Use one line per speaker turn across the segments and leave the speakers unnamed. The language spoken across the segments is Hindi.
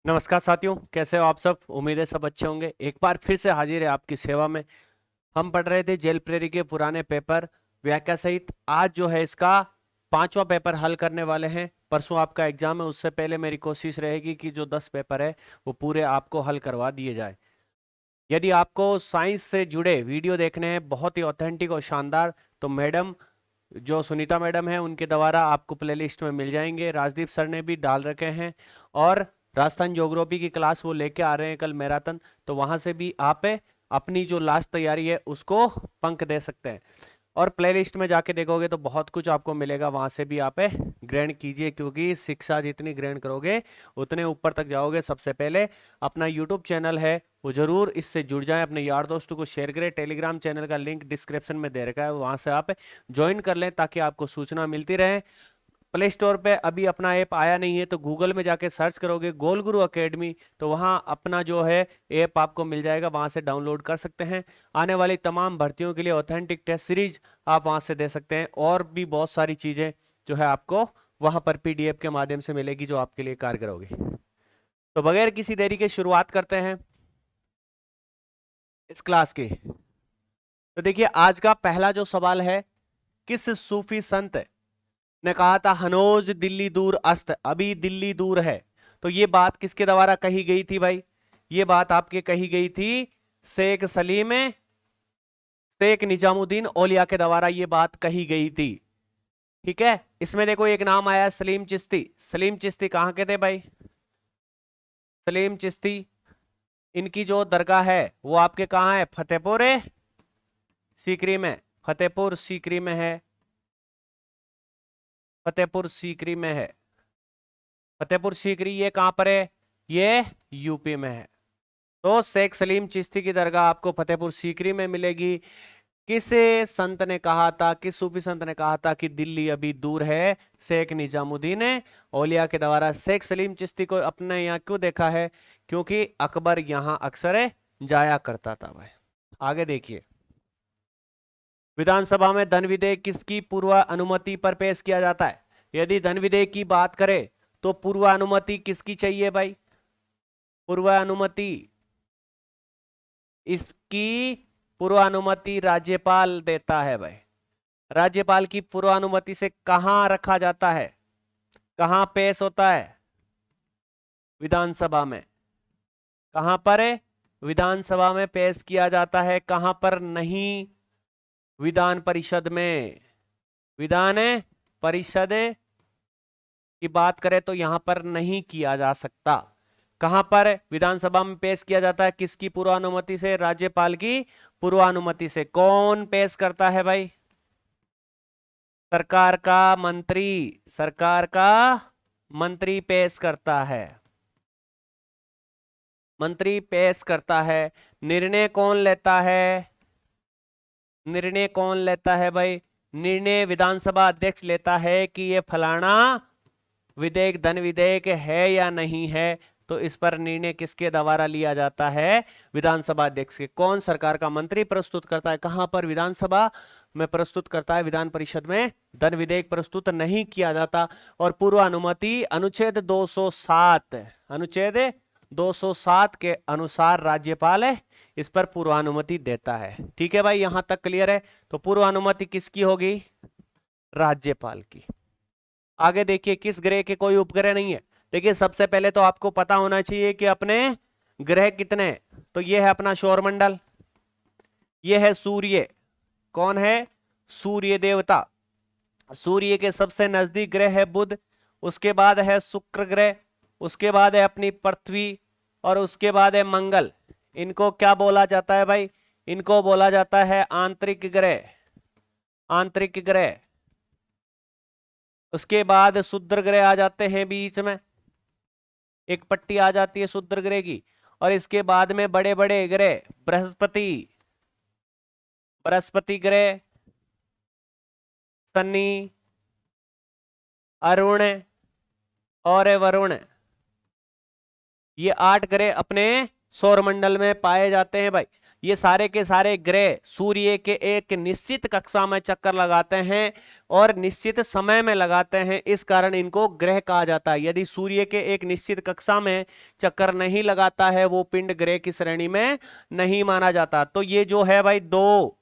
नमस्कार साथियों, कैसे हो आप सब। उम्मीद है सब अच्छे होंगे। एक बार फिर से हाजिर है आपकी सेवा में। हम पढ़ रहे थे जेल प्रेरी के पुराने पेपर व्याख्या सहित। आज जो है इसका 5वां पेपर हल करने वाले हैं। परसों आपका एग्जाम है, उससे पहले मेरी कोशिश रहेगी कि जो 10 पेपर है वो पूरे आपको हल करवा दिए जाए। यदि आपको साइंस से जुड़े वीडियो देखने हैं बहुत ही ऑथेंटिक और शानदार, तो मैडम जो सुनीता मैडम है उनके द्वारा आपको प्लेलिस्ट में मिल जाएंगे। राजदीप सर ने भी डाल रखे हैं। और राजस्थान ज्योग्राफी की क्लास वो लेके आ रहे हैं कल मैराथन, तो वहां से भी आप अपनी जो लास्ट तैयारी है उसको पंख दे सकते हैं। और प्लेलिस्ट में जाके देखोगे तो बहुत कुछ आपको मिलेगा, वहां से भी आप ग्रहण कीजिए, क्योंकि शिक्षा जितनी ग्रहण करोगे उतने ऊपर तक जाओगे। सबसे पहले अपना यूट्यूब चैनल है वो जरूर इससे जुड़ जाएं, अपने यार दोस्तों को शेयर करें। टेलीग्राम चैनल का लिंक डिस्क्रिप्शन में दे रखा है, वहां से आप ज्वाइन कर लें ताकि आपको सूचना मिलती रहे। प्ले स्टोर पे अभी अपना ऐप आया नहीं है, तो गूगल में जाके सर्च करोगे गोल गुरु एकेडमी, तो वहां अपना जो है ऐप आपको मिल जाएगा, वहां से डाउनलोड कर सकते हैं। आने वाली तमाम भर्तियों के लिए ऑथेंटिक टेस्ट सीरीज आप वहां से दे सकते हैं, और भी बहुत सारी चीजें जो है आपको वहां पर पीडीएफ के माध्यम से मिलेगी जो आपके लिए कारगर होगी। तो बगैर किसी देरी के शुरुआत करते हैं इस क्लास की। तो देखिए, आज का पहला जो सवाल है, किस सूफी संत ने कहा था हनोज दिल्ली दूर अस्त, अभी दिल्ली दूर है। तो ये बात किसके द्वारा कही गई थी भाई? ये बात आपके कही गई थी शेख सलीम शेख निजामुद्दीन औलिया के द्वारा ये बात कही गई थी। ठीक है, इसमें देखो एक नाम आया सलीम चिश्ती। सलीम चिश्ती कहाँ के थे भाई? सलीम चिश्ती, इनकी जो दरगाह है वो आपके कहाँ है? फतेहपुर सीकरी में। फतेहपुर सीकरी में है। फतेहपुर सीकरी में है। फतेहपुर सीकरी ये कहां पर है? ये यूपी में है। तो शेख सलीम चिश्ती की दरगाह आपको फतेहपुर सीकरी में मिलेगी। किस संत ने कहा था, किस सूफी संत ने कहा था कि दिल्ली अभी दूर है? शेख निजामुद्दीन औलिया के द्वारा। शेख सलीम चिश्ती को अपने यहाँ क्यों देखा है? क्योंकि अकबर यहाँ अक्सर जाया करता था भाई। आगे देखिए, विधानसभा में धन विधेयक किसकी पूर्व अनुमति पर पेश किया जाता है? यदि धन विधेयक की बात करें तो पूर्व अनुमति किसकी चाहिए भाई? पूर्व अनुमति इसकी पूर्व अनुमति राज्यपाल देता है भाई। राज्यपाल की पूर्व अनुमति से कहां रखा जाता है? कहां पेश होता है? विधानसभा में। कहां पर है? विधानसभा में पेश किया जाता है। कहां पर नहीं? विधान परिषद में। विधान परिषद की बात करें तो यहां पर नहीं किया जा सकता। कहां पर? विधानसभा में पेश किया जाता है। किसकी पूर्वानुमति से? राज्यपाल की पूर्वानुमति से। कौन पेश करता है भाई? सरकार का मंत्री। सरकार का मंत्री पेश करता है। मंत्री पेश करता है। निर्णय कौन लेता है? निर्णय कौन लेता है भाई? निर्णय विधानसभा अध्यक्ष लेता है कि ये फलाना विधेयक धन विधेयक है या नहीं है। तो इस पर निर्णय किसके द्वारा लिया जाता है? विधानसभा अध्यक्ष के। कौन? सरकार का मंत्री प्रस्तुत करता है। कहां पर? विधानसभा में प्रस्तुत करता है। विधान परिषद में धन विधेयक प्रस्तुत नहीं किया जाता। और पूर्व अनुमति अनुच्छेद 207, अनुच्छेद 207 के अनुसार राज्यपाल है इस पर पूर्वानुमति देता है। ठीक है भाई, यहां तक क्लियर है? तो पूर्वानुमति किसकी होगी? राज्यपाल की। आगे देखिए, किस ग्रह के कोई उपग्रह नहीं है? देखिए, सबसे पहले तो आपको पता होना चाहिए कि अपने ग्रह कितने हैं। तो ये है अपना सौरमंडल, ये है सूर्य। कौन है? सूर्य देवता। सूर्य के सबसे नजदीक ग्रह है बुध, उसके बाद है शुक्र ग्रह, उसके बाद है अपनी पृथ्वी, और उसके बाद है मंगल। इनको क्या बोला जाता है भाई? इनको बोला जाता है आंतरिक ग्रह। आंतरिक ग्रह। उसके बाद शुद्र ग्रह आ जाते हैं बीच में, एक पट्टी आ जाती है शुद्र ग्रह की। और इसके बाद में बड़े बड़े ग्रह, बृहस्पति, बृहस्पति ग्रह, शनि, अरुण और वरुण, ये 8 ग्रह अपने सौरमंडल में पाए जाते हैं भाई। ये सारे के सारे ग्रह सूर्य के एक निश्चित कक्षा में चक्कर लगाते हैं और निश्चित समय में लगाते हैं, इस कारण इनको ग्रह कहा जाता है। यदि सूर्य के एक निश्चित कक्षा में चक्कर नहीं लगाता है, वो पिंड ग्रह की श्रेणी में नहीं माना जाता। तो ये जो है भाई दो,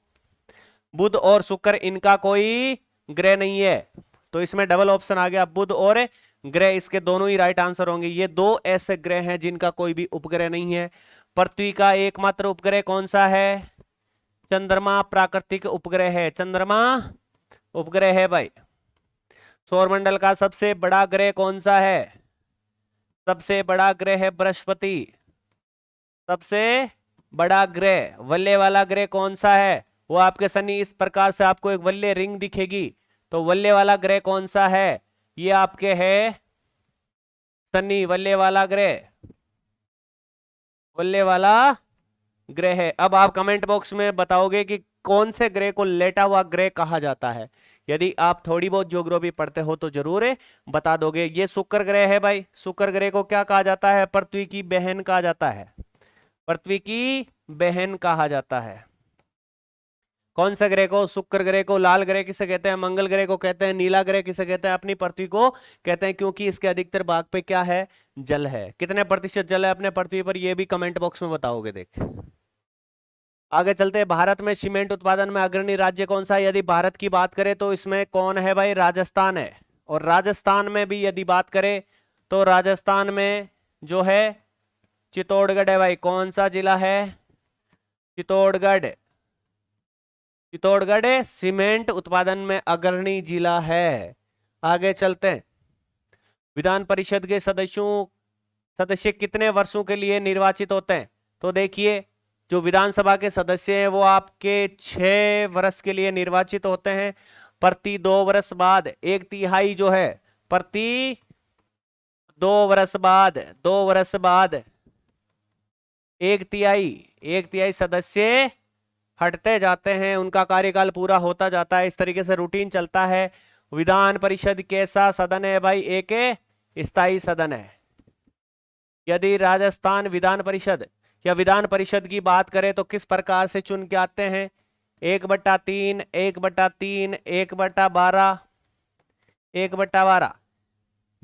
बुध और शुक्र, इनका कोई ग्रह नहीं है, तो इसमें डबल ऑप्शन आ गया, बुध और ग्रह, इसके दोनों ही राइट आंसर होंगे। ये दो ऐसे ग्रह हैं जिनका कोई भी उपग्रह नहीं है। पृथ्वी का एकमात्र उपग्रह कौन सा है? चंद्रमा प्राकृतिक उपग्रह है, चंद्रमा उपग्रह है भाई। सौरमंडल का सबसे बड़ा ग्रह कौन सा है? सबसे बड़ा ग्रह है बृहस्पति। सबसे बड़ा ग्रह, वल्ले वाला ग्रह कौन सा है? वो आपके शनि, इस प्रकार से आपको एक वल्ले रिंग दिखेगी, तो वल्ले वाला ग्रह कौन सा है? ये आपके है शनि, वल्ले वाला ग्रह, वल्ले वाला ग्रह है। अब आप कमेंट बॉक्स में बताओगे कि कौन से ग्रह को लेटा हुआ ग्रह कहा जाता है। यदि आप थोड़ी बहुत ज्योग्राफी पढ़ते हो तो जरूर बता दोगे। ये शुक्र ग्रह है भाई। शुक्र ग्रह को क्या कहा जाता है? पृथ्वी की बहन कहा जाता है, पृथ्वी की बहन कहा जाता है। कौन सा ग्रह को? शुक्र ग्रह को। लाल ग्रह किसे कहते हैं? मंगल ग्रह को कहते हैं। नीला ग्रह किसे कहते हैं? अपनी पृथ्वी को कहते हैं, क्योंकि इसके अधिकतर भाग पे क्या है? जल है। कितने प्रतिशत जल है अपने पृथ्वी पर, ये भी कमेंट बॉक्स में बताओगे। देख आगे चलते हैं। भारत में सीमेंट उत्पादन में अग्रणी राज्य कौन सा है? यदि भारत की बात करें तो इसमें कौन है भाई? राजस्थान है। और राजस्थान में भी यदि बात करें तो राजस्थान में जो है चित्तौड़गढ़ है भाई। कौन सा जिला है? चित्तौड़गढ़। चित्तौड़गढ़ सीमेंट उत्पादन में अग्रणी जिला है। आगे चलते हैं। विधान परिषद के सदस्य कितने वर्षों के लिए निर्वाचित होते हैं? तो देखिए, जो विधानसभा के सदस्य हैं वो आपके 6 वर्ष के लिए निर्वाचित होते हैं। प्रति 2 वर्ष बाद, 1/3 जो है, प्रति 2 वर्ष बाद, 2 वर्ष बाद 1/3 सदस्य हटते जाते हैं, उनका कार्यकाल पूरा होता जाता है। इस तरीके से रूटीन चलता है। विधान परिषद कैसा सदन है भाई? एक स्थायी सदन है। यदि राजस्थान विधान परिषद या विधान परिषद की बात करें तो किस प्रकार से चुन के आते हैं? 1/3, 1/3, 1/12, 1/12।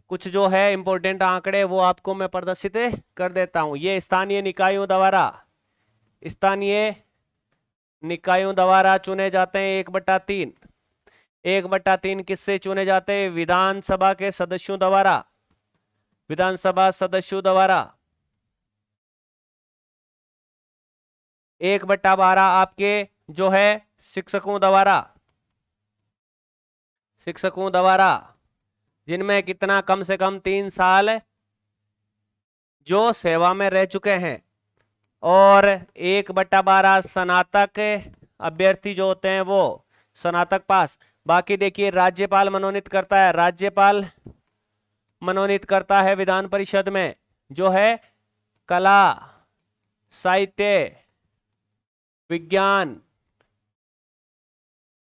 कुछ जो है इंपॉर्टेंट आंकड़े वो आपको मैं प्रदर्शित कर देता हूं। ये स्थानीय निकायों द्वारा चुने जाते हैं 1/3। 1/3 किससे चुने जाते हैं? विधानसभा के सदस्यों द्वारा, विधानसभा सदस्यों द्वारा। 1/12 आपके जो है शिक्षकों द्वारा, जिनमें कितना? कम से कम 3 साल जो सेवा में रह चुके हैं। और 1/12 स्नातक अभ्यर्थी जो होते हैं वो स्नातक पास। बाकी देखिए, राज्यपाल मनोनीत करता है, राज्यपाल मनोनीत करता है विधान परिषद में जो है कला, साहित्य, विज्ञान,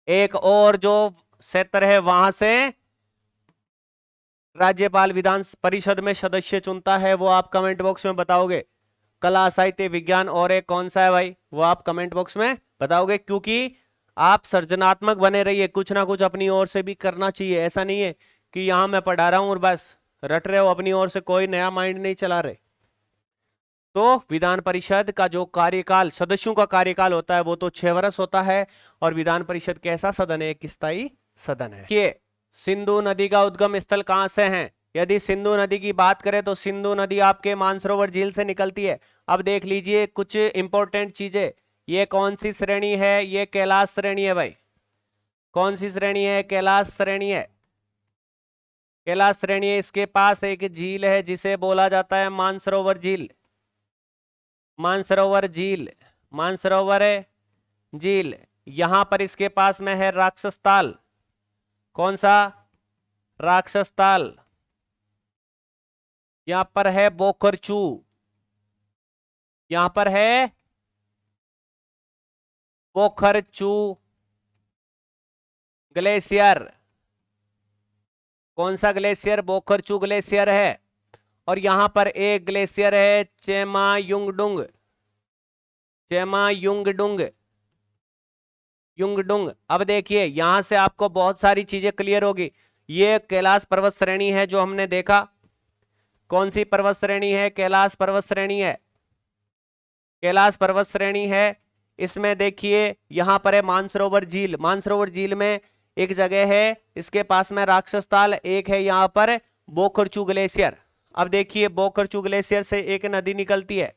एक और जो क्षेत्र है वहां से राज्यपाल विधान परिषद में सदस्य चुनता है। वो आप कमेंट बॉक्स में बताओगे। कला, साहित्य, विज्ञान और एक कौन सा है भाई? वो आप कमेंट बॉक्स में बताओगे, क्योंकि आप सृजनात्मक बने रहिए। कुछ ना कुछ अपनी ओर से भी करना चाहिए। ऐसा नहीं है कि यहां मैं पढ़ा रहा हूं और बस रट रहे हो, अपनी ओर से कोई नया माइंड नहीं चला रहे। तो विधान परिषद का जो कार्यकाल, सदस्यों का कार्यकाल होता है वो तो 6 वर्ष होता है। और विधान परिषद कैसा सदन है? एक स्थायी सदन है। कि सिंधु नदी का उद्गम स्थल कहां से है? यदि सिंधु नदी की बात करें तो सिंधु नदी आपके मानसरोवर झील से निकलती है। अब देख लीजिए कुछ इंपॉर्टेंट चीजें। ये कौन सी श्रेणी है? ये कैलाश श्रेणी है भाई। कौन सी श्रेणी है? कैलाश श्रेणी है। कैलाश श्रेणी है। इसके पास एक झील है जिसे बोला जाता है मानसरोवर झील। मानसरोवर झील, मानसरोवर झील। यहां पर इसके पास में है राक्षस ताल। कौन सा? राक्षस ताल। यहां पर है बोखरचू, यहां पर है बोखरचू ग्लेशियर। कौन सा ग्लेशियर? बोखरचू ग्लेशियर है। और यहां पर एक ग्लेशियर है चेमायुंगडुंग। चेमा युंगडुंग, युंगडुंग। अब देखिए यहां से आपको बहुत सारी चीजें क्लियर होगी। ये कैलाश पर्वत श्रेणी है जो हमने देखा। कौन सी पर्वत श्रेणी है? कैलाश पर्वत श्रेणी है, कैलाश पर्वत श्रेणी है। इसमें देखिए यहां पर है मानसरोवर झील। मानसरोवर झील में एक जगह है, इसके पास में राक्षस ताल, एक है यहाँ पर बोखरचू ग्लेशियर। अब देखिए बोखरचू ग्लेशियर से एक नदी निकलती है।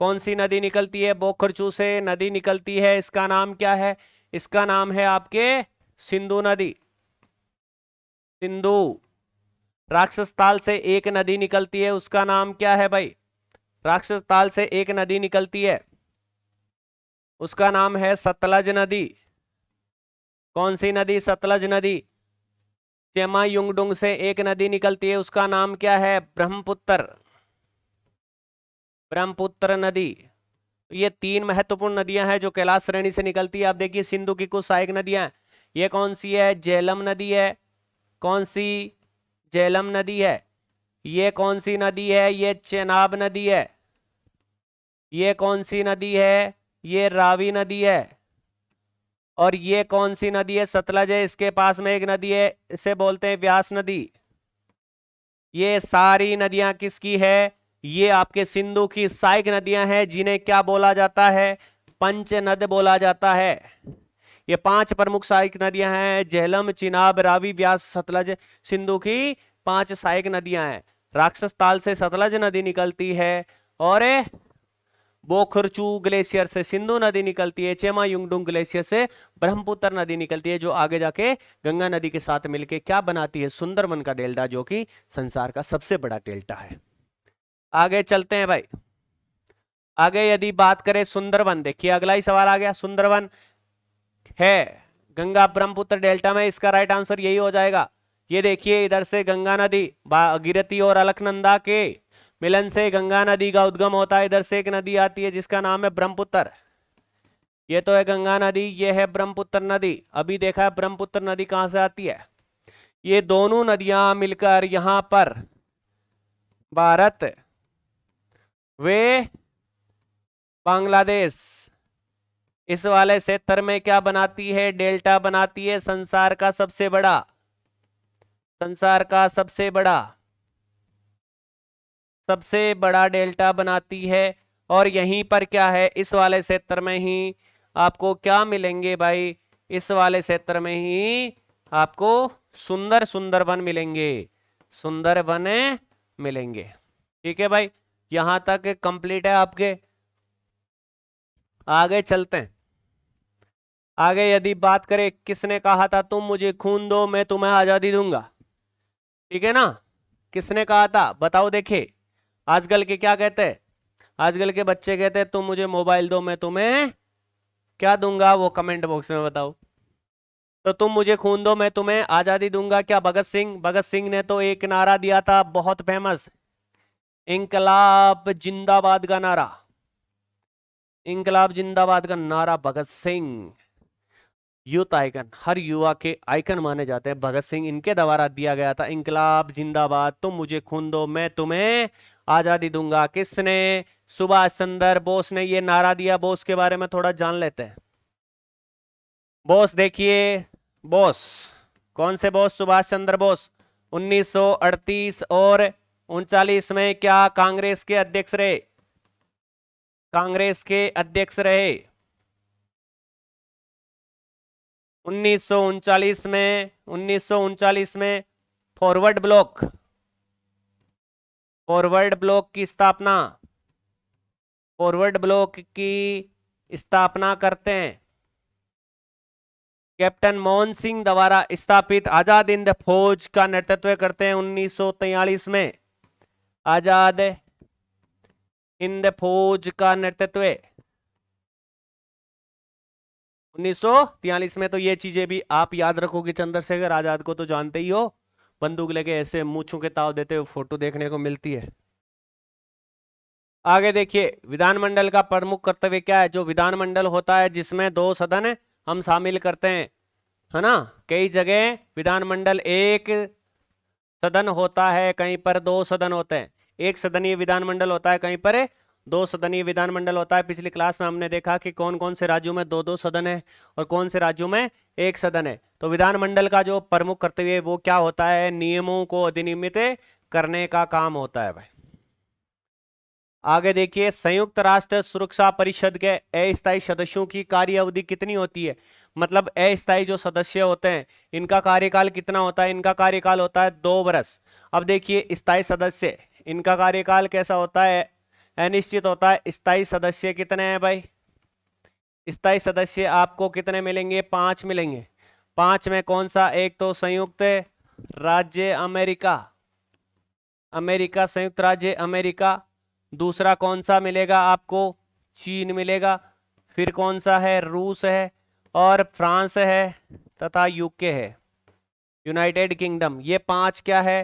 कौन सी नदी निकलती है? बोखरचू से नदी निकलती है। इसका नाम क्या है? इसका नाम है आपके सिंधु नदी, सिंधु। राक्षस ताल से एक नदी निकलती है, उसका नाम क्या है भाई? राक्षस ताल से एक नदी निकलती है, उसका नाम है सतलज नदी। कौन सी नदी? सतलज नदी। चेमा युंगडुंग से एक नदी निकलती है, उसका नाम क्या है? ब्रह्मपुत्र, ब्रह्मपुत्र नदी। ये तीन महत्वपूर्ण नदियां हैं जो कैलाश श्रेणी से निकलती है। आप देखिए सिंधु की कुछ सहायक नदियां, ये कौन सी है? झेलम नदी है। कौन सी? झेलम नदी है। ये कौन सी नदी है? ये चेनाब नदी है। ये कौन सी नदी है? ये रावी नदी है। और ये कौन सी नदी है? सतलज है। इसके पास में एक नदी है, इसे बोलते हैं व्यास नदी। ये सारी नदियां किसकी है? ये आपके सिंधु की सहायक नदियां हैं, जिन्हें क्या बोला जाता है? पंचनद बोला जाता है। ये पांच प्रमुख सहायक नदियां हैं, झेलम, चिनाब, रावी, व्यास, सतलज। सिंधु की पांच सहायक नदियां हैं। राक्षस ताल से सतलज नदी निकलती है, और बोखरचू ग्लेशियर से सिंधु नदी निकलती है। चेमा युंगडुंग ग्लेशियर से ब्रह्मपुत्र नदी निकलती है, जो आगे जाके गंगा नदी के साथ मिलके क्या बनाती है? सुंदरवन का डेल्टा, जो कि संसार का सबसे बड़ा डेल्टा है। आगे चलते हैं भाई। आगे यदि बात करें सुंदरवन, देखिए अगला ही सवाल आ गया। सुंदरवन है गंगा ब्रह्मपुत्र डेल्टा में, इसका राइट आंसर यही हो जाएगा। ये देखिए इधर से गंगा नदी भागीरथी और अलकनंदा के मिलन से गंगा नदी का उद्गम होता है। इधर से एक नदी आती है जिसका नाम है ब्रह्मपुत्र। ये तो है गंगा नदी, ये है ब्रह्मपुत्र नदी। अभी देखा है ब्रह्मपुत्र नदी कहां से आती है? ये दोनों नदियां मिलकर यहां पर भारत वे बांग्लादेश, इस वाले क्षेत्र में क्या बनाती है? डेल्टा बनाती है, संसार का सबसे बड़ा, संसार का सबसे बड़ा, सबसे बड़ा डेल्टा बनाती है। और यहीं पर क्या है? इस वाले क्षेत्र में ही आपको क्या मिलेंगे भाई? इस वाले क्षेत्र में ही आपको सुंदर सुंदर वन मिलेंगे, सुंदर वन मिलेंगे। ठीक है भाई, यहां तक कंप्लीट है आपके। आगे चलते हैं। आगे यदि बात करें, किसने कहा था तुम मुझे खून दो मैं तुम्हें आजादी दूंगा? ठीक है ना, किसने कहा था? बताओ। देखिए आजकल के क्या कहते हैं? आजकल के बच्चे कहते हैं तुम मुझे मोबाइल दो मैं तुम्हें क्या दूंगा? वो कमेंट बॉक्स में बताओ। तो तुम मुझे खून दो मैं तुम्हें आजादी दूंगा, क्या भगत सिंह? भगत सिंह ने तो एक नारा दिया था बहुत फेमस, इंकलाब जिंदाबाद का नारा। इंकलाब जिंदाबाद का नारा भगत सिंह, यूथ आइकन, हर युवा के आइकन माने जाते हैं भगत सिंह, इनके द्वारा दिया गया था इंकलाब जिंदाबाद, तुम मुझे खून दो मैं तुम्हें आजादी दूंगा। किसने? सुभाष चंद्र बोस ने ये नारा दिया। बोस के बारे में थोड़ा जान लेते हैं। बोस देखिए, बोस कौन से बोस? सुभाष चंद्र बोस 1938 और 39 में क्या कांग्रेस के अध्यक्ष रहे? कांग्रेस के अध्यक्ष रहे। 1939 में, 1939 में फॉरवर्ड ब्लॉक, फॉरवर्ड ब्लॉक की स्थापना, फॉरवर्ड ब्लॉक की स्थापना करते हैं। कैप्टन मोहन सिंह द्वारा स्थापित आजाद हिंद फौज का नेतृत्व करते हैं 1943 में। आजाद हिंद फौज का नेतृत्व 1943 में। तो ये चीजें भी आप याद रखोगे। चंद्रशेखर आजाद को तो जानते ही हो, बंदूक लेके ऐसे मूंछों के ताव देते हुए फोटो देखने को मिलती है। आगे देखिए, विधानमंडल का प्रमुख कर्तव्य क्या है? जो विधानमंडल होता है जिसमें दो सदन हम शामिल करते हैं, है ना। कई जगह विधानमंडल एक सदन होता है, कहीं पर दो सदन होते हैं। एक सदनीय विधानमंडल होता है, कहीं पर दो सदनीय विधानमंडल होता है। पिछली क्लास में हमने देखा कि कौन कौन से राज्यों में दो दो सदन है और कौन से राज्यों में एक सदन है। तो विधानमंडल का जो प्रमुख कर्तव्य वो क्या होता है, नियमों को अधिनियमित करने का काम होता है भाई। आगे देखिए, संयुक्त राष्ट्र सुरक्षा परिषद के अस्थायी सदस्यों की कार्य अवधि कितनी होती है। मतलब अस्थायी जो सदस्य होते हैं इनका कार्यकाल कितना होता है, इनका कार्यकाल होता है 2 वर्ष। अब देखिए स्थायी सदस्य, इनका कार्यकाल कैसा होता है, अनिश्चित होता है। स्थायी सदस्य कितने हैं भाई, स्थायी सदस्य आपको कितने मिलेंगे, 5 मिलेंगे। 5 में कौन सा, एक तो संयुक्त राज्य अमेरिका, संयुक्त राज्य अमेरिका। दूसरा कौन सा मिलेगा आपको, चीन मिलेगा। फिर कौन सा है, रूस है और फ्रांस है तथा यूके है, यूनाइटेड किंगडम। ये 5 क्या है,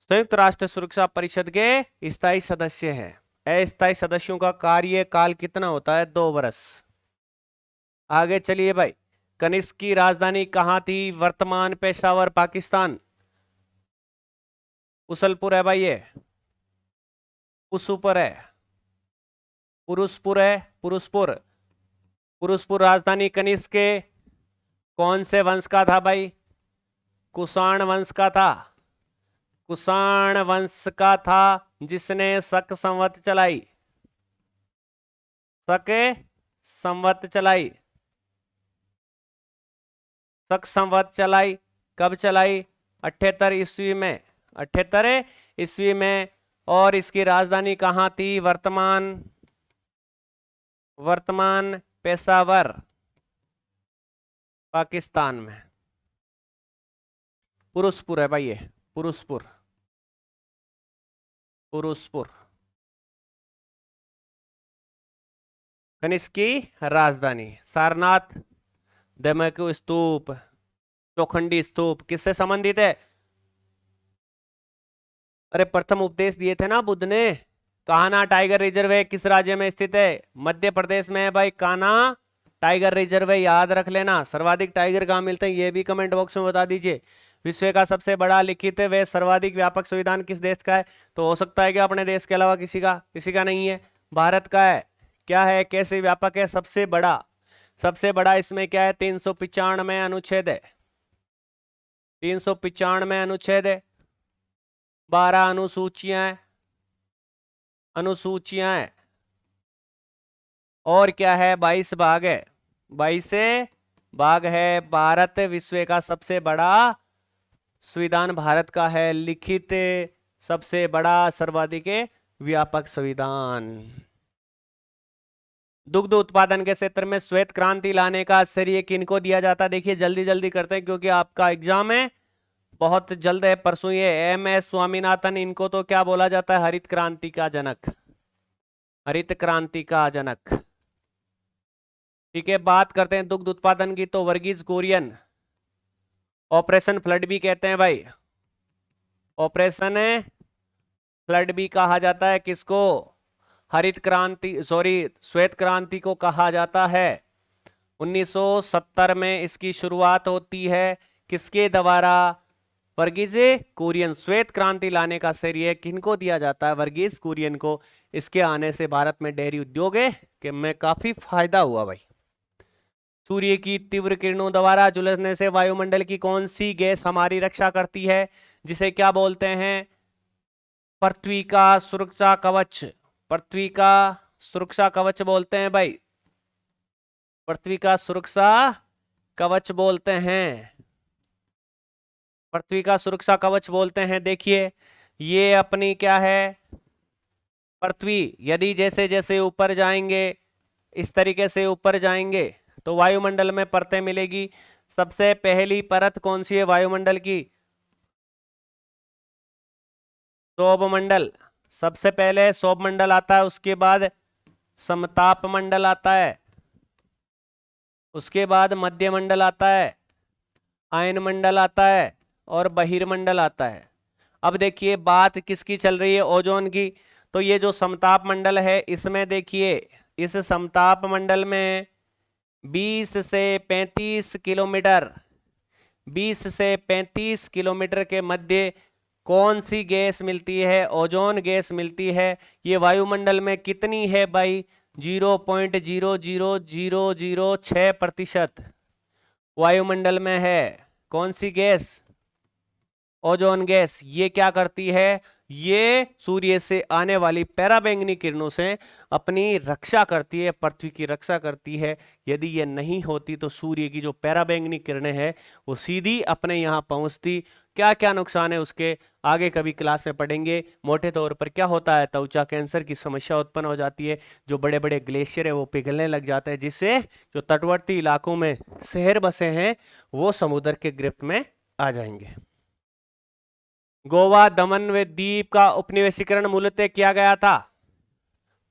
संयुक्त राष्ट्र सुरक्षा परिषद के स्थायी सदस्य हैं। अस्थायी सदस्यों का कार्यकाल कितना होता है, 2 वर्ष। आगे चलिए भाई, कनिष्क की राजधानी कहाँ थी, वर्तमान पेशावर पाकिस्तान। कुशलपुर है भाई, ये पुरुषपुर है, पुरुषपुर है, पुरुषपुर राजधानी कनिष्क के कौन से वंश का था भाई, कुषाण वंश का था। कुषाण वंश का था जिसने शक संवत चलाई, शक संवत चलाई, शक संवत चलाई। कब चलाई, 78 ईस्वी में, 78 ईस्वी में। और इसकी राजधानी कहाँ थी, वर्तमान पेशावर पाकिस्तान में। पुरुषपुर है भाई ये, पुरुषपुर। कनिष्क की राजधानी। सारनाथ, दमकू स्तूप, चौखंडी स्तूप किससे संबंधित है, अरे प्रथम उपदेश दिए थे ना बुद्ध ने। कान्हा टाइगर रिजर्व किस राज्य में स्थित है, मध्य प्रदेश में है भाई। कान्हा टाइगर रिजर्व याद रख लेना। सर्वाधिक टाइगर कहाँ मिलते हैं ये भी कमेंट बॉक्स में बता दीजिए। विश्व का सबसे बड़ा लिखित व सर्वाधिक व्यापक संविधान किस देश का है, तो हो सकता है कि अपने देश के अलावा किसी का नहीं है, भारत का है। क्या है, कैसे व्यापक है, सबसे बड़ा इसमें क्या है, 395 अनुच्छेद है, 395 अनुच्छेद है, 12 अनुसूचियां हैं और क्या है, 22 भाग है, 22 भाग है। भारत विश्व का सबसे बड़ा संविधान भारत का है, लिखित सबसे बड़ा सर्वाधिक व्यापक संविधान। दुग्ध उत्पादन के क्षेत्र में श्वेत क्रांति लाने का श्रेय किनको दिया जाता है, देखिए जल्दी करते हैं क्योंकि आपका एग्जाम है, बहुत जल्द है, परसों। ये MS स्वामीनाथन, इनको तो क्या बोला जाता है, हरित क्रांति का जनक, हरित क्रांति का जनक। ठीक है, बात करते हैं दुग्ध उत्पादन की, तो वर्गीज कुरियन, ऑपरेशन फ्लड भी कहते हैं भाई, ऑपरेशन फ्लड भी कहा जाता है किसको, हरित क्रांति, सॉरी श्वेत क्रांति को कहा जाता है। 1970 में इसकी शुरुआत होती है, किसके द्वारा, वर्गीज कुरियन। श्वेत क्रांति लाने का श्रेय किनको दिया जाता है, वर्गीज कुरियन को। इसके आने से भारत में डेयरी उद्योग के में काफी फायदा हुआ भाई। सूर्य की तीव्र किरणों द्वारा झुलसने से वायुमंडल की कौन सी गैस हमारी रक्षा करती है, जिसे क्या बोलते हैं, पृथ्वी का सुरक्षा कवच, पृथ्वी का सुरक्षा कवच बोलते हैं भाई, पृथ्वी का सुरक्षा कवच बोलते हैं, पृथ्वी का सुरक्षा कवच बोलते हैं। देखिए ये अपनी क्या है, पृथ्वी यदि जैसे जैसे ऊपर जाएंगे, इस तरीके से ऊपर जाएंगे तो वायुमंडल में परतें मिलेगी। सबसे पहली परत कौन सी है वायुमंडल की, सौरमंडल। सबसे पहले सौरमंडल आता है, उसके बाद समताप मंडल आता है, उसके बाद मध्य मंडल आता है, आयन मंडल आता है और बहिर्मंडल आता है। अब देखिए बात किसकी चल रही है, ओजोन की। तो ये जो समताप मंडल है, इसमें देखिए इस समताप मंडल में 20 से 35 किलोमीटर, 20 से 35 किलोमीटर के मध्य कौन सी गैस मिलती है? ओजोन गैस मिलती है। ये वायुमंडल में कितनी है भाई? 0.00006% वायुमंडल में है। कौन सी गैस? Ozone gas. ये क्या करती है? ये सूर्य से आने वाली पराबैंगनी किरणों से अपनी रक्षा करती है, पृथ्वी की रक्षा करती है। यदि ये नहीं होती तो सूर्य की जो पराबैंगनी किरणें हैं वो सीधी अपने यहाँ पहुंचती। क्या क्या नुकसान है उसके आगे कभी क्लास में पढ़ेंगे। मोटे तौर पर क्या होता है? त्वचा कैंसर की समस्या उत्पन्न हो जाती है। जो बड़े बड़े ग्लेशियर है वो पिघलने लग जाते हैं, जिससे जो तटवर्ती इलाकों में शहर बसे हैं वो समुद्र के गिरफ्त में आ जाएंगे। गोवा, दमन व दीप का उपनिवेशीकरण मूलतः किया गया था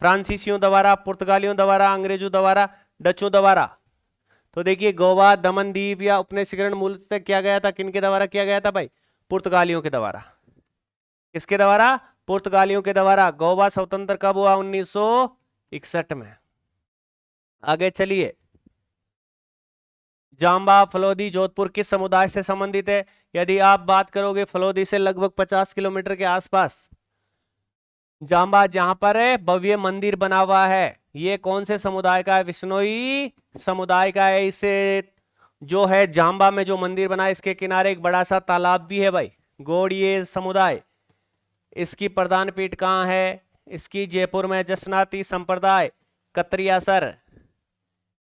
फ्रांसीसियों द्वारा, पुर्तगालियों द्वारा, अंग्रेजों द्वारा, डचों द्वारा। तो देखिए, गोवा, दमन द्वीप या उपनिवेशीकरण मूलतः किया गया था किनके द्वारा किया गया था भाई? पुर्तगालियों के द्वारा। किसके द्वारा? पुर्तगालियों के द्वारा। गोवा स्वतंत्र कब हुआ? 1961 में। आगे चलिए। जांबा, फलोदी, जोधपुर किस समुदाय से संबंधित है? यदि आप बात करोगे फलोदी से लगभग 50 किलोमीटर के आसपास। जांबा जहां पर है भव्य मंदिर बना हुआ है, ये कौन से समुदाय का है? विश्नोई समुदाय का है। इसे जो है जांबा में जो मंदिर बना है इसके किनारे एक बड़ा सा तालाब भी है भाई। गोड़िये समुदाय। इसकी प्रधान पीठ कहाँ है? इसकी जयपुर में। जसनाती संप्रदाय कतरियासर,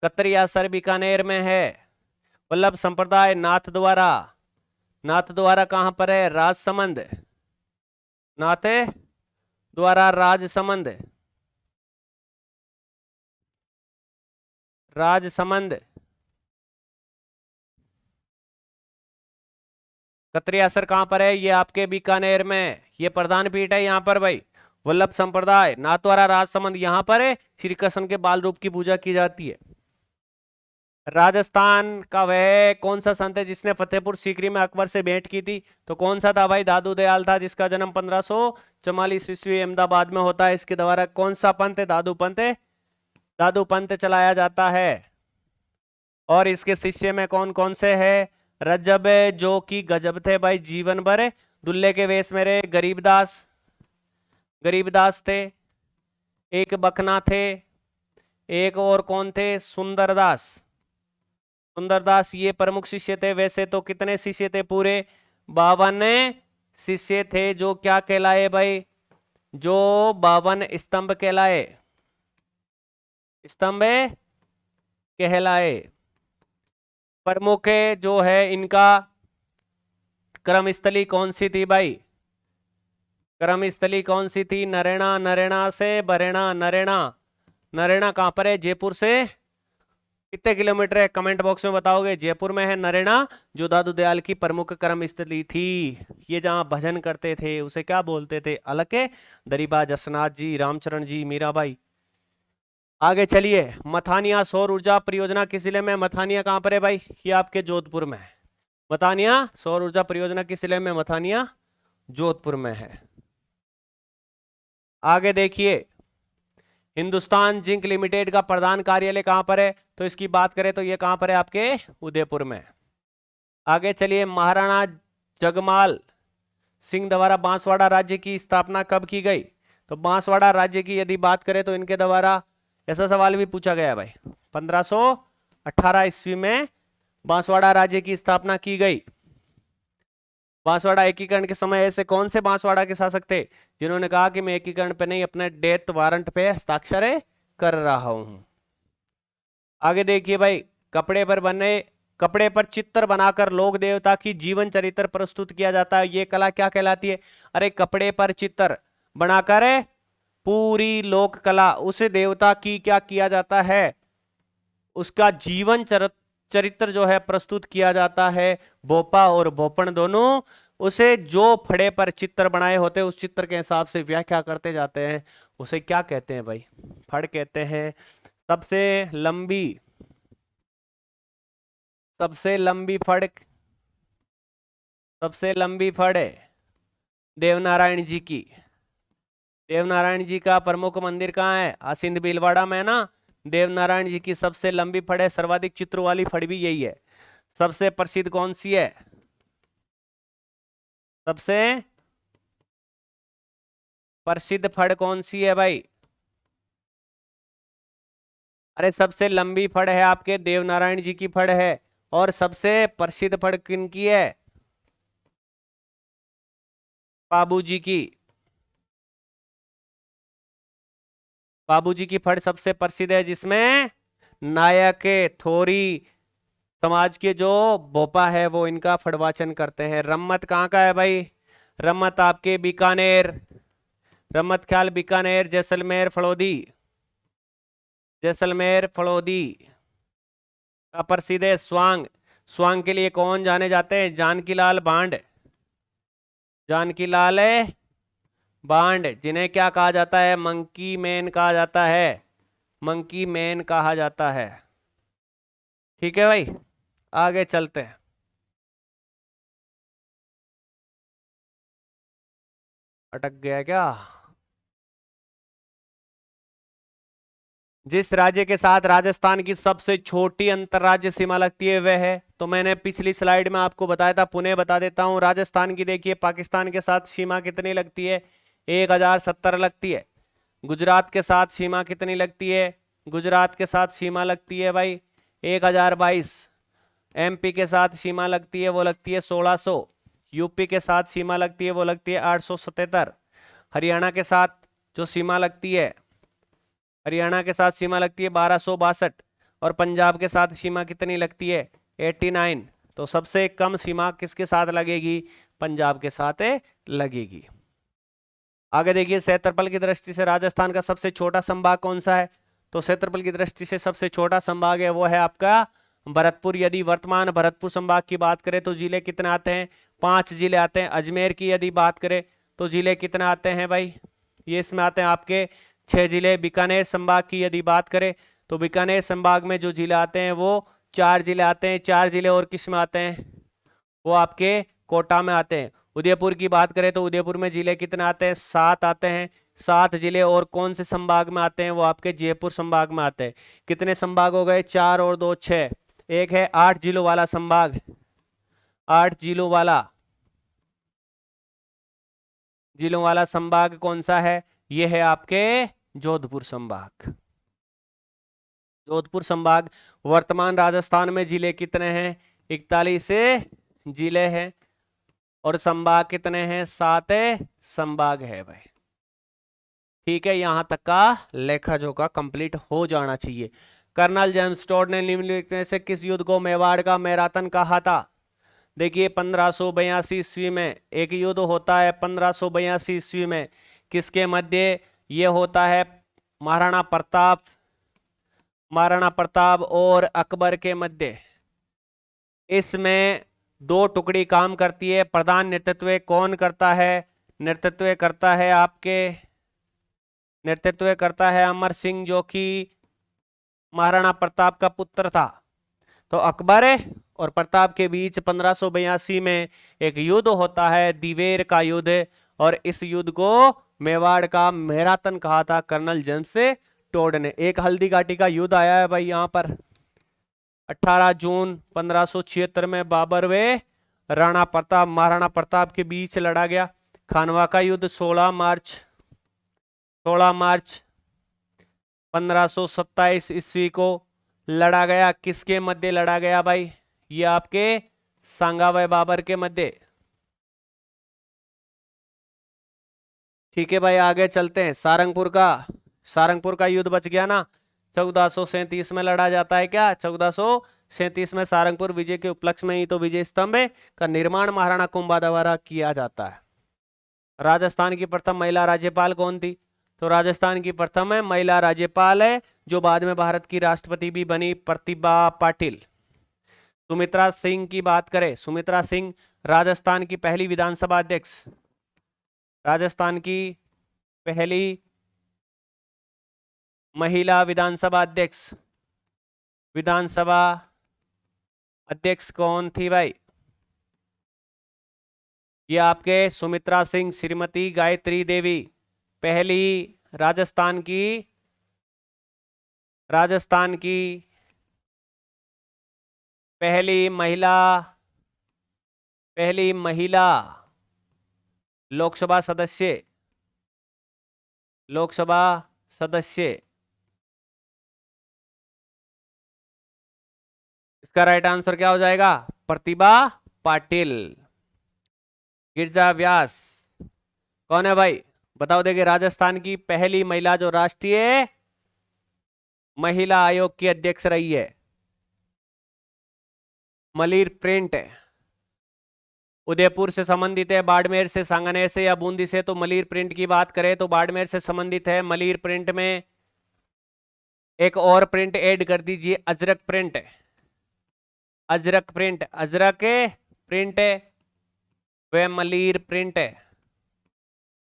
कतरियासर बीकानेर में है। वल्लभ संप्रदाय नाथ द्वारा, नाथ द्वारा कहां पर है? राजसमंद, नाथ द्वारा राजसमंद, राजसमंद। कतरियासर कहां पर है? ये आपके बीकानेर में। ये प्रधान पीठ है यहाँ पर भाई। वल्लभ संप्रदाय नाथ द्वारा राजसमंद यहाँ पर है। श्री कृष्ण के बाल रूप की पूजा की जाती है। राजस्थान का वह कौन सा संत है जिसने फतेहपुर सीकरी में अकबर से भेंट की थी? तो कौन सा था भाई? दादू दयाल था, जिसका जन्म 1544 ईस्वी अहमदाबाद में होता है। इसके द्वारा कौन सा पंथ है? दादू पंथ है। दादू पंथ चलाया जाता है। और इसके शिष्य में कौन कौन से है? रजब, जो कि गजब थे भाई, जीवन भर दुल्ले के वेश में रहे। गरीबदास, गरीबदास थे। एक बखना थे। एक और कौन थे? सुंदरदास, सुंदरदास ये प्रमुख शिष्य थे। वैसे तो कितने शिष्य थे? पूरे 52 शिष्य थे। जो क्या कहलाए भाई? जो 52 स्तंभ कहलाए, स्तंभ कहलाए। प्रमुख जो है इनका क्रमस्थली कौन सी थी भाई? क्रमस्थली कौन सी थी? नरेना, नरेना से बरेना। नरेना, नरेना कहां पर है? जयपुर से कितने किलोमीटर है? कमेंट बॉक्स में बताओगे। जयपुर में है नरेना, जो दादू दयाल की प्रमुख कर्मस्थली थी। ये जहां भजन करते थे उसे क्या बोलते थे? अलके दरीबा, जसनाथ जी, रामचरण जी, मीराबाई। आगे चलिए। मथानिया सौर ऊर्जा परियोजना किस जिले में? मथानिया कहां पर है भाई? ये आपके जोधपुर में है। मथानिया सौर ऊर्जा परियोजना किस जिले में? मथानिया जोधपुर में है। आगे देखिए, हिंदुस्तान जिंक लिमिटेड का प्रधान कार्यालय कहां पर है? तो इसकी बात करें तो ये कहां पर है? आपके उदयपुर में। आगे चलिए। महाराणा जगमाल सिंह द्वारा बांसवाड़ा राज्य की स्थापना कब की गई? तो बांसवाड़ा राज्य की यदि बात करें तो इनके द्वारा, ऐसा सवाल भी पूछा गया है भाई, 1518 ईस्वी में बांसवाड़ा राज्य की स्थापना की गई। बांसवाड़ा एकीकरण के समय ऐसे कौन से बांसवाड़ा के शासक थे जिन्होंने कहा कि मैं एकीकरण पे नहीं, अपने डेथ वारंट पे हस्ताक्षर कर रहा हूं? आगे देखिए भाई। कपड़े पर चित्र बनाकर लोक देवता की जीवन चरित्र प्रस्तुत किया जाता है। ये कला क्या कहलाती है? अरे कपड़े पर चित्र बनाकर पूरी लोक कला, उस देवता की क्या किया जाता है? उसका जीवन चरित्र जो है प्रस्तुत किया जाता है। भोपा और भोपण दोनों उसे जो फड़े पर चित्र बनाए होते हैं उस चित्र के हिसाब से व्याख्या करते जाते हैं। उसे क्या कहते हैं भाई? फड़ कहते हैं। सबसे लंबी, सबसे लंबी फड़, सबसे लंबी फड़ देवनारायण जी की। देवनारायण जी का प्रमुख मंदिर कहाँ है? आसिंद भीलवाड़ा में ना। देवनारायण जी की सबसे लंबी फड़ है। सर्वाधिक चित्रों वाली फड़ भी यही है। सबसे प्रसिद्ध कौन सी है? सबसे प्रसिद्ध फड़ कौन सी है भाई? अरे सबसे लंबी फड़ है आपके देवनारायण जी की फड़ है। और सबसे प्रसिद्ध फड़ किनकी है? बाबूजी की। बाबूजी की फड़ सबसे प्रसिद्ध है, जिसमें नायक थोरी समाज के जो भोपा है वो इनका फड़वाचन करते हैं। रम्मत कहाँ का है भाई? रम्मत आपके बीकानेर। रम्मत ख्याल बीकानेर, जैसलमेर, फड़ौदी। जैसलमेर फड़ौदी का प्रसिद्ध है स्वांग। स्वांग के लिए कौन जाने जाते हैं? जानकी लाल बांड। जानकी लाल बांड, जिन्हें क्या कहा जाता है? मंकी मैन कहा जाता है। मंकी मैन कहा जाता है। ठीक है भाई, आगे चलते हैं। अटक गया क्या? जिस राज्य के साथ राजस्थान की सबसे छोटी अंतरराज्य सीमा लगती है वह है, तो मैंने पिछली स्लाइड में आपको बताया था, पुणे बता देता हूं। राजस्थान की देखिए पाकिस्तान के साथ सीमा कितनी लगती है? 1070 लगती है। गुजरात के साथ सीमा कितनी लगती है? गुजरात के साथ सीमा लगती है भाई 1022। एमपी के साथ सीमा लगती है, वो लगती है 1600। यूपी के साथ सीमा लगती है, वो लगती है 877। हरियाणा के साथ जो सीमा लगती है, हरियाणा के साथ सीमा लगती है 1262। और पंजाब के साथ सीमा कितनी लगती है? 89। तो सबसे कम सीमा किसके साथ लगेगी? पंजाब के साथ लगेगी। आगे देखिए, क्षेत्रफल की दृष्टि से राजस्थान का सबसे छोटा संभाग कौन सा है? तो क्षेत्रफल की दृष्टि से सबसे छोटा संभाग है वो है आपका भरतपुर। यदि वर्तमान भरतपुर संभाग की बात करें तो जिले कितने आते हैं? 5 जिले आते हैं। अजमेर की यदि बात करें तो जिले कितने आते हैं भाई? ये इसमें आते हैं आपके 6 जिले। बीकानेर संभाग की यदि बात करें तो बीकानेर संभाग में जो जिले आते हैं वो 4 जिले आते हैं। 4 जिले और किस में आते हैं? वो आपके कोटा में आते हैं। उदयपुर की बात करें तो उदयपुर में जिले कितने आते हैं? 7 आते हैं। 7 जिले और कौन से संभाग में आते हैं? वो आपके जयपुर संभाग में आते हैं। कितने संभाग हो गए? 4 और 2 6। एक है 8 जिलों वाला संभाग। 8 जिलों वाला, जिलों वाला संभाग कौन सा है? ये है आपके जोधपुर संभाग। जोधपुर संभाग। वर्तमान राजस्थान में जिले कितने हैं? 41 जिले हैं। और संभाग कितने हैं? 7 संभाग है भाई। ठीक है, यहां तक का लेखा जोखा कंप्लीट हो जाना चाहिए। कर्नल जेम्स टोड ने निम्नलिखित में से किस युद्ध को मेवाड़ का मैराथन कहा था? देखिए 1582 ईस्वी में एक युद्ध होता है। 1582 ईस्वी में किसके मध्य ये होता है? महाराणा प्रताप और अकबर के मध्य। इसमें 2 टुकड़ी काम करती है। प्रधान नेतृत्व कौन करता है? नेतृत्व करता है आपके, नेतृत्व करता है अमर सिंह, जो कि महाराणा प्रताप का पुत्र था। तो अकबर और प्रताप के बीच 1582 में एक युद्ध होता है, दिवेर का युद्ध। और इस युद्ध को मेवाड़ का मैराथन कहा था कर्नल जेम्स टोड ने। एक हल्दी घाटी का युद्ध आया है भाई यहाँ पर। 18 जून 1576 में बाबर व राणा प्रताप, महाराणा प्रताप के बीच लड़ा गया। खानवा का युद्ध 16 मार्च 1527 ईस्वी को लड़ा गया। किसके मध्य लड़ा गया भाई? ये आपके सांगा व बाबर के मध्य। ठीक है भाई, आगे चलते हैं। सारंगपुर का युद्ध बच गया ना? 1437 में लड़ा जाता है क्या? 1437 में सारंगपुर विजय के उपलक्ष्य में ही तो विजय स्तंभ का निर्माण महाराणा कुंभा द्वारा किया जाता है। राजस्थान की प्रथम महिला राज्यपाल कौन थी? तो राजस्थान की प्रथम महिला राज्यपाल है, जो बाद में भारत की राष्ट्रपति भी बनी, प्रतिभा पाटिल। सुमित्रा सिंह की बात करें, सुमित्रा सिंह राजस्थान की पहली विधानसभा अध्यक्ष, राजस्थान की पहली महिला विधानसभा अध्यक्ष कौन थी भाई? ये आपके सुमित्रा सिंह, श्रीमती गायत्री देवी, पहली राजस्थान की पहली महिला लोकसभा सदस्य। लोकसभा सदस्य। इसका राइट आंसर क्या हो जाएगा? प्रतिभा पाटिल। गिरजा व्यास कौन है भाई? बताओ। देखिए, राजस्थान की पहली महिला जो राष्ट्रीय महिला आयोग की अध्यक्ष रही है, मलिर प्रिंट। उदयपुर से संबंधित है, बाड़मेर से, सांगानेर से या बूंदी से। तो मलिर प्रिंट की बात करें तो बाड़मेर से संबंधित है। मलिर प्रिंट में एक और प्रिंट ऐड कर दीजिए, Ajrak print. Ajrak print, Ajrak print व मलिर प्रिंट।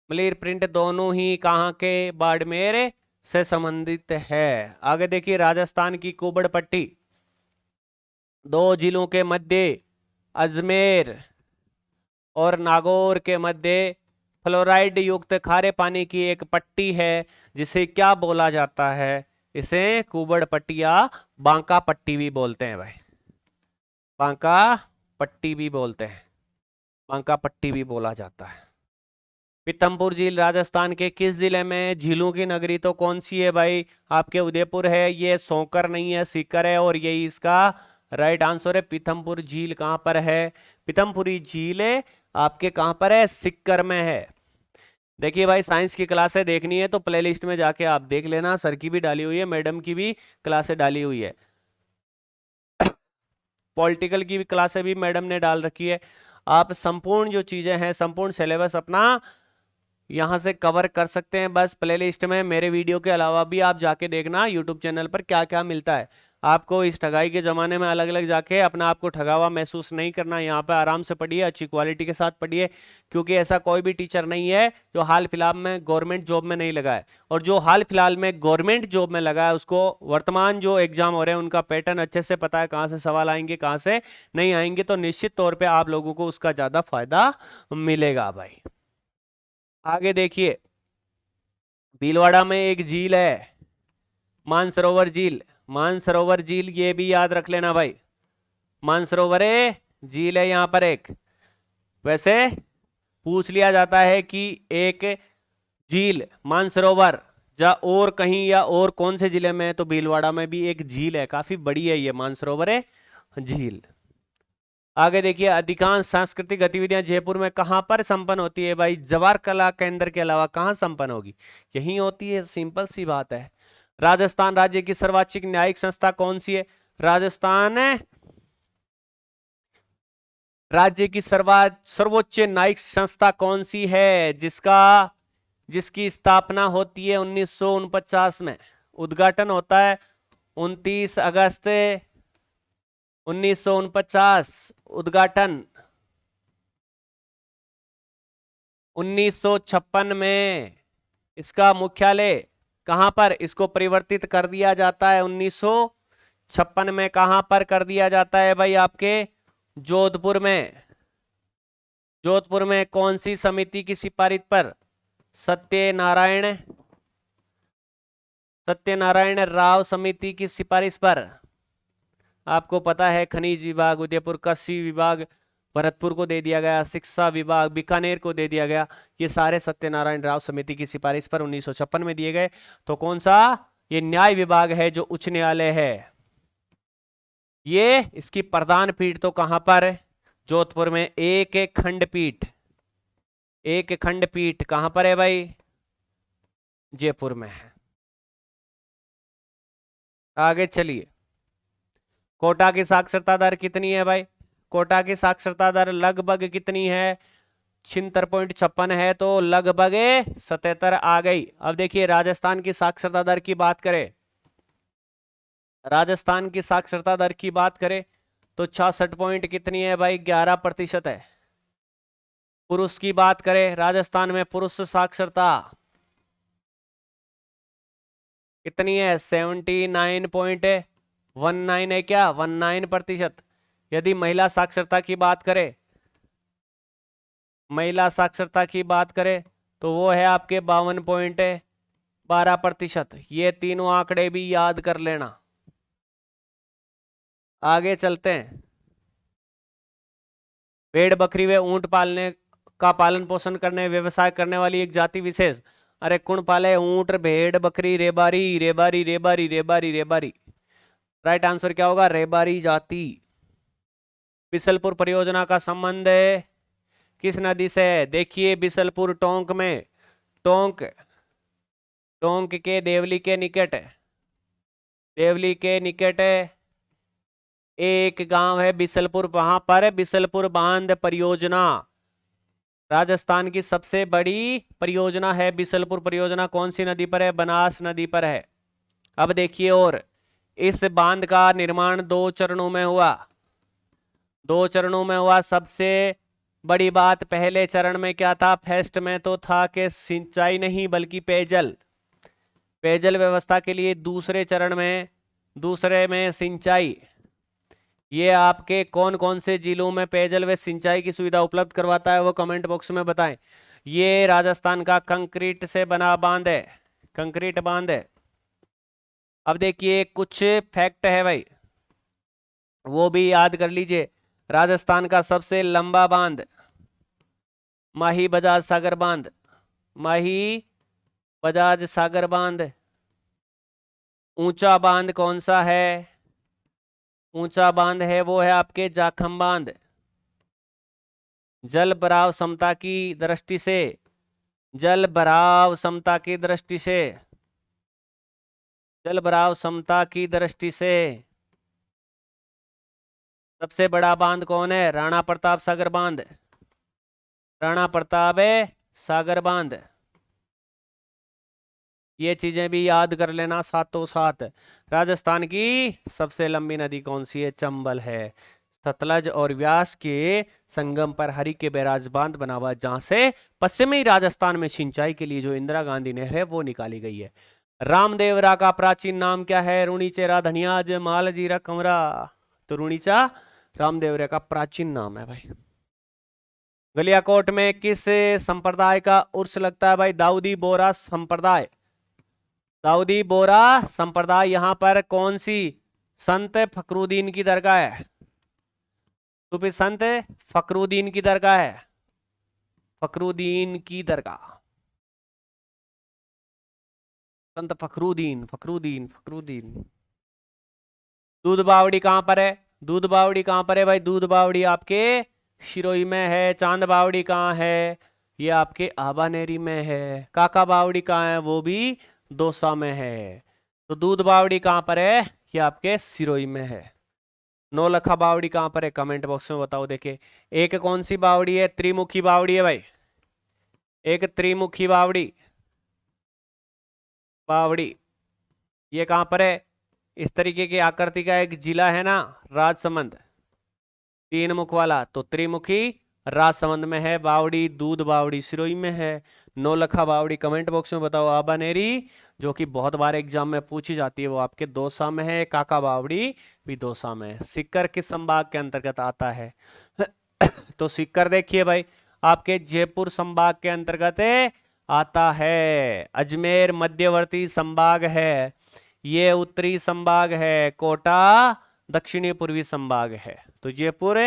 मलिर प्रिंट दोनों ही कहाँ के? बाड़मेर से संबंधित है। आगे देखिए, राजस्थान की कुबड़ पट्टी, दो जिलों के मध्य अजमेर और नागौर के मध्य फ्लोराइड युक्त खारे पानी की एक पट्टी है, जिसे क्या बोला जाता है? इसे कुबड़ पट्टी या बांका पट्टी भी बोलते हैं भाई। बांका पट्टी भी बोलते हैं, बांका पट्टी भी बोला जाता है। पीतमपुर झील राजस्थान के किस जिले में? झीलों की नगरी तो कौन सी है भाई? आपके उदयपुर है। ये सोकर नहीं है, सीकर है, और यही इसका राइट आंसर है। पीतमपुर झील कहां पर है? पीतमपुरी झील आपके कहां पर है? सिक्कर में है। देखिए भाई, साइंस की क्लासें देखनी है तो प्लेलिस्ट में जाके आप देख लेना। सर की भी डाली हुई है, मैडम की भी क्लासें डाली हुई है, पॉलिटिकल की भी क्लासें भी मैडम ने डाल रखी है। आप संपूर्ण जो चीजें हैं, संपूर्ण सिलेबस अपना यहां से कवर कर सकते हैं। बस प्लेलिस्ट में मेरे वीडियो के अलावा भी आप जाके देखना यूट्यूब चैनल पर क्या क्या मिलता है। आपको इस ठगाई के ज़माने में अलग अलग जाके अपना आपको ठगा हुआ महसूस नहीं करना। यहाँ पे आराम से पढ़िए, अच्छी क्वालिटी के साथ पढ़िए, क्योंकि ऐसा कोई भी टीचर नहीं है जो हाल फिलहाल में गवर्नमेंट जॉब में नहीं लगा है। और जो हाल फिलहाल में गवर्नमेंट जॉब में लगा है, उसको वर्तमान जो एग्जाम हो रहे हैं उनका पैटर्न अच्छे से पता है, कहाँ से सवाल आएंगे कहाँ से नहीं आएंगे। तो निश्चित तौर पर आप लोगों को उसका ज़्यादा फायदा मिलेगा भाई। आगे देखिए, भीलवाड़ा में एक झील है, मानसरोवर झील। मानसरोवर झील ये भी याद रख लेना भाई, मानसरोवर झील है यहाँ पर एक। वैसे पूछ लिया जाता है कि एक झील मानसरोवर जा और कहीं या और कौन से जिले में है, तो भीलवाड़ा में भी एक झील है, काफी बड़ी है ये मानसरोवर झील। आगे देखिए, अधिकांश सांस्कृतिक गतिविधियां जयपुर में कहां पर संपन्न होती है भाई? जवाहर कला केंद्र के अलावा कहां संपन्न होगी? यहीं होती है, सिंपल सी बात है। राजस्थान राज्य की सर्वोच्च न्यायिक संस्था कौन सी है? राजस्थान राज्य की सर्वोच्च न्यायिक संस्था कौन सी है जिसकी स्थापना होती है 1949 में? उद्घाटन होता है 29 अगस्त 1949। उद्घाटन 1956 में। इसका मुख्यालय कहां पर इसको परिवर्तित कर दिया जाता है? 1956 में कहां पर कर दिया जाता है भाई? आपके जोधपुर में। जोधपुर में कौन सी समिति की सिफारिश पर? सत्यनारायण राव समिति की सिफारिश पर। आपको पता है, खनिज विभाग उदयपुर, कृषि विभाग भरतपुर को दे दिया गया, शिक्षा विभाग बीकानेर को दे दिया गया। ये सारे सत्यनारायण राव समिति की सिफारिश पर 1956 में दिए गए। तो कौन सा? ये न्याय विभाग है जो उच्च न्यायालय है। ये इसकी प्रधान पीठ तो कहां पर है? जोधपुर में। एक खंडपीठ, एक खंडपीठ कहां पर है भाई? जयपुर में है। आगे चलिए, कोटा की साक्षरता दर कितनी है भाई? कोटा की साक्षरता दर लगभग कितनी है? 76.56 है, तो लगभग 77 आ गई। अब देखिए, राजस्थान की साक्षरता दर की बात करें, राजस्थान की साक्षरता दर की बात करें तो 66 पॉइंट कितनी है भाई? 11% है। पुरुष की बात करें, राजस्थान में पुरुष साक्षरता कितनी है? 79.19 है क्या? 19%। यदि महिला साक्षरता की बात करें, महिला साक्षरता की बात करें तो वो है आपके 52.12%। ये तीनों आंकड़े भी याद कर लेना। आगे चलते हैं, भेड़ बकरी व ऊंट पालने का पालन पोषण करने व्यवसाय करने वाली एक जाति विशेष अरे कुण पाले ऊंट भेड़ बकरी रेबारी रेबारी रेबारी रेबारी रेबारी। राइट आंसर क्या होगा? रेबारी जाति। बिसलपुर परियोजना का संबंध किस नदी से है? देखिए बिसलपुर टोंक में, टोंक टोंक के देवली के निकट, देवली के निकट एक गांव है बिसलपुर, वहां पर बिसलपुर बांध परियोजना राजस्थान की सबसे बड़ी परियोजना है। बिसलपुर परियोजना कौन सी नदी पर है? बनास नदी पर है। अब देखिए, और इस बांध का निर्माण 2 चरणों में हुआ, 2 चरणों में हुआ। सबसे बड़ी बात, पहले चरण में क्या था? फर्स्ट में तो था कि सिंचाई नहीं बल्कि पेयजल, पेयजल व्यवस्था के लिए। दूसरे चरण में, दूसरे में सिंचाई। ये आपके कौन कौन से जिलों में पेयजल व सिंचाई की सुविधा उपलब्ध करवाता है वो कमेंट बॉक्स में बताएं। ये राजस्थान का कंक्रीट से बना बांध है, कंक्रीट बांध है। अब देखिए कुछ फैक्ट है भाई, वो भी याद कर लीजिए। राजस्थान का सबसे लंबा बांध माही बजाज सागर बांध, माही बजाज सागर बांध। ऊंचा बांध कौन सा है? ऊंचा बांध है वो है आपके जाखम बांध। जल भराव समता की दृष्टि से, जल भराव समता की दृष्टि से, जल भराव समता की दृष्टि से सबसे बड़ा बांध कौन है? राणा प्रताप सागर बांध, राणा प्रताप सागर बांध। ये चीजें भी याद कर लेना साथों साथ। राजस्थान की सबसे लंबी नदी कौन सी है? चंबल है। सतलज और व्यास के संगम पर हरि के बैराज बांध बना हुआ, जहां से पश्चिमी राजस्थान में सिंचाई के लिए जो इंदिरा गांधी नहर है वो निकाली गई है। रामदेवरा का प्राचीन नाम क्या है? रुणीचेरा धनिया माल जीरा कमरा। तो रुणीचा रामदेवरा का प्राचीन नाम है भाई। गलियाकोट में किस संप्रदाय का उर्स लगता है भाई? दाऊदी बोहरा संप्रदाय, दाऊदी बोहरा संप्रदाय। यहां पर कौन सी संत फकरुद्दीन की दरगाह है? सूफी संत फकरुद्दीन की दरगाह है, फकरुद्दीन की दरगाह, संत फकरुद्दीन फकरुद्दीन फकरुद्दीन। दूध बावड़ी कहां पर है? दूध बावड़ी कहां पर है भाई? दूध बावड़ी आपके सिरोही में है। चांद बावड़ी कहाँ है? ये आपके आबानेरी में है। काका बावड़ी कहाँ है? वो भी दौसा में है। तो दूध बावड़ी कहाँ पर है? ये आपके सिरोही में है। नौलखा बावड़ी कहाँ पर है? कमेंट बॉक्स में बताओ। देखे, एक कौन सी बावड़ी है? त्रिमुखी बावड़ी है भाई, एक त्रिमुखी बावड़ी, बावड़ी ये कहाँ पर है? इस तरीके की आकृति का एक जिला है ना, राजसमंद, 3 मुख वाला, तो त्रिमुखी राजसमंद में है। बावड़ी, दूध बावड़ी सिरोही में है। नौलखा बावड़ी कमेंट बॉक्स में बताओ। आबानेरी जो कि बहुत बार एग्जाम में पूछी जाती है वो आपके दौसा में है। काका बावड़ी भी दौसा में है। सीकर किस संभाग के अंतर्गत आता है? तो सीकर देखिए भाई आपके जयपुर संभाग के अंतर्गत आता है। अजमेर मध्यवर्ती संभाग है, ये उत्तरी संभाग है। कोटा दक्षिणी पूर्वी संभाग है। तो जयपुर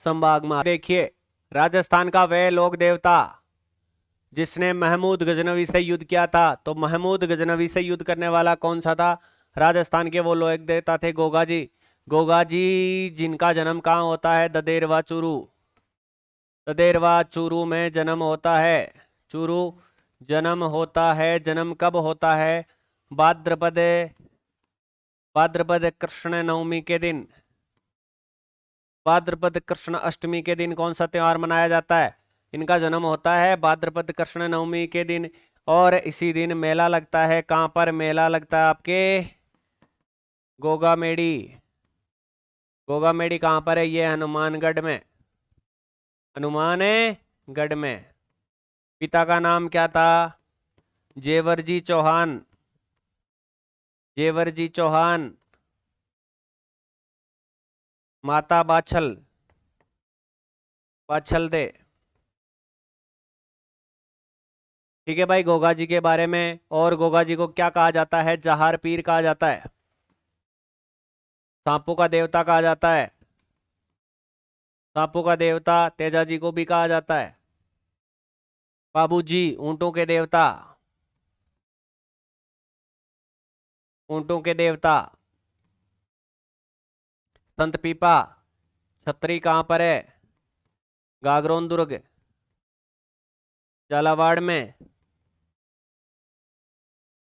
संभाग में। देखिए, राजस्थान का वह लोक देवता जिसने महमूद गजनवी से युद्ध किया था, तो महमूद गजनवी से युद्ध करने वाला कौन सा था? राजस्थान के वो लोक देवता थे गोगा जी। गोगा जी जिनका जन्म कहाँ होता है? ददेरवा चूरू, ददेरवा चूरू में जन्म होता है। चूरू जन्म होता है। जन्म कब होता है? भाद्रपद, भाद्रपद कृष्ण नवमी के दिन, भाद्रपद कृष्ण अष्टमी के दिन कौन सा त्योहार मनाया जाता है? इनका जन्म होता है भाद्रपद कृष्ण नवमी के दिन। और इसी दिन मेला लगता है। कहाँ पर मेला लगता है? आपके गोगा मेड़ी। गोगा मेड़ी कहाँ पर है? ये हनुमानगढ़ में, हनुमानगढ़ में। पिता का नाम क्या था? जेवर जी चौहान, जेवर जी चौहान। माता बाछल, बाछल दे। ठीक है भाई, गोगा जी के बारे में। और गोगा जी को क्या कहा जाता है? जहार पीर कहा जाता है, सांपों का देवता कहा जाता है, सांपों का देवता। तेजा जी को भी कहा जाता है बाबूजी, ऊंटों के देवता। ऊंटों के देवता। संत पीपा। छतरी कहाँ पर है? गागरोन दुर्ग, झालावाड़ में।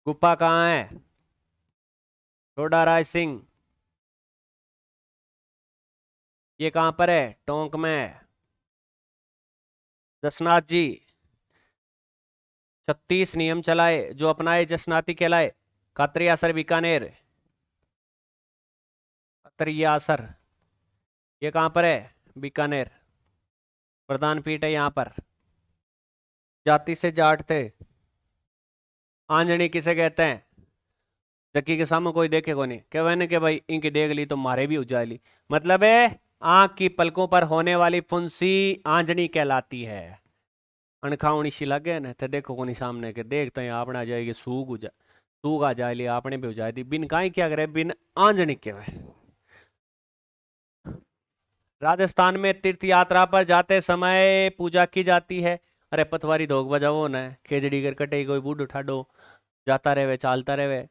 गुफा कहाँ है? छोटा राय सिंह। ये कहाँ पर है? टोंक में। जसनाथ जी। 36 नियम चलाए, जो अपनाए जसनाती कहलाए। कातरी असर बीकानेर। कातरी असर ये कहाँ पर है? बीकानेर। प्रधान पीठ है यहाँ पर। जाति से जाट थे। आंजनी किसे कहते हैं? जक्की के सामने कोई देखे को नहीं, क्या मैंने कि भाई इनकी देख ली तो मारे भी उजाय ली। मतलब है आंख की पलकों पर होने वाली फुंसी आंजनी कहलाती है। अणखावणी सी लगे ना तो देखो कोनी सामने के देखते हैं आपने आ जाएगी सूग आ जाए ली आपने भी उजाय दी। बिन काई क्या करे? बिन आंजनी के वे। राजस्थान में तीर्थ यात्रा पर जाते समय पूजा की जाती है। अरे पतवारी धोक बजाओ न, खेजड़ी कर कटे कोई बूढ़ उठाडो, जाता रहे चालता रहे।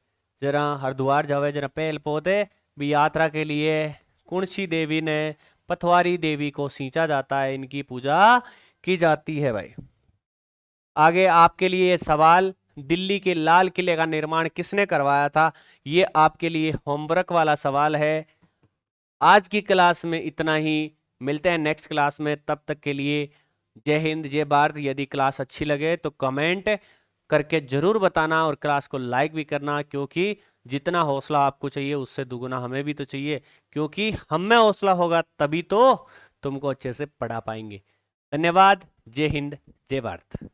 जरा हरिद्वार जावे जरा पहल पौधे भी यात्रा के लिए कुणसी देवी ने पथवारी देवी को सींचा जाता है, इनकी पूजा की जाती है भाई। आगे आपके लिए सवाल, दिल्ली के लाल किले का निर्माण किसने करवाया था? ये आपके लिए होमवर्क वाला सवाल है। आज की क्लास में इतना ही, मिलते हैं नेक्स्ट क्लास में, तब तक के लिए जय हिंद जय भारत। यदि क्लास अच्छी लगे तो कमेंट करके जरूर बताना और क्लास को लाइक भी करना, क्योंकि जितना हौसला आपको चाहिए उससे दुगुना हमें भी तो चाहिए, क्योंकि हम में हौसला होगा तभी तो तुमको अच्छे से पढ़ा पाएंगे। धन्यवाद। जय हिंद जय भारत।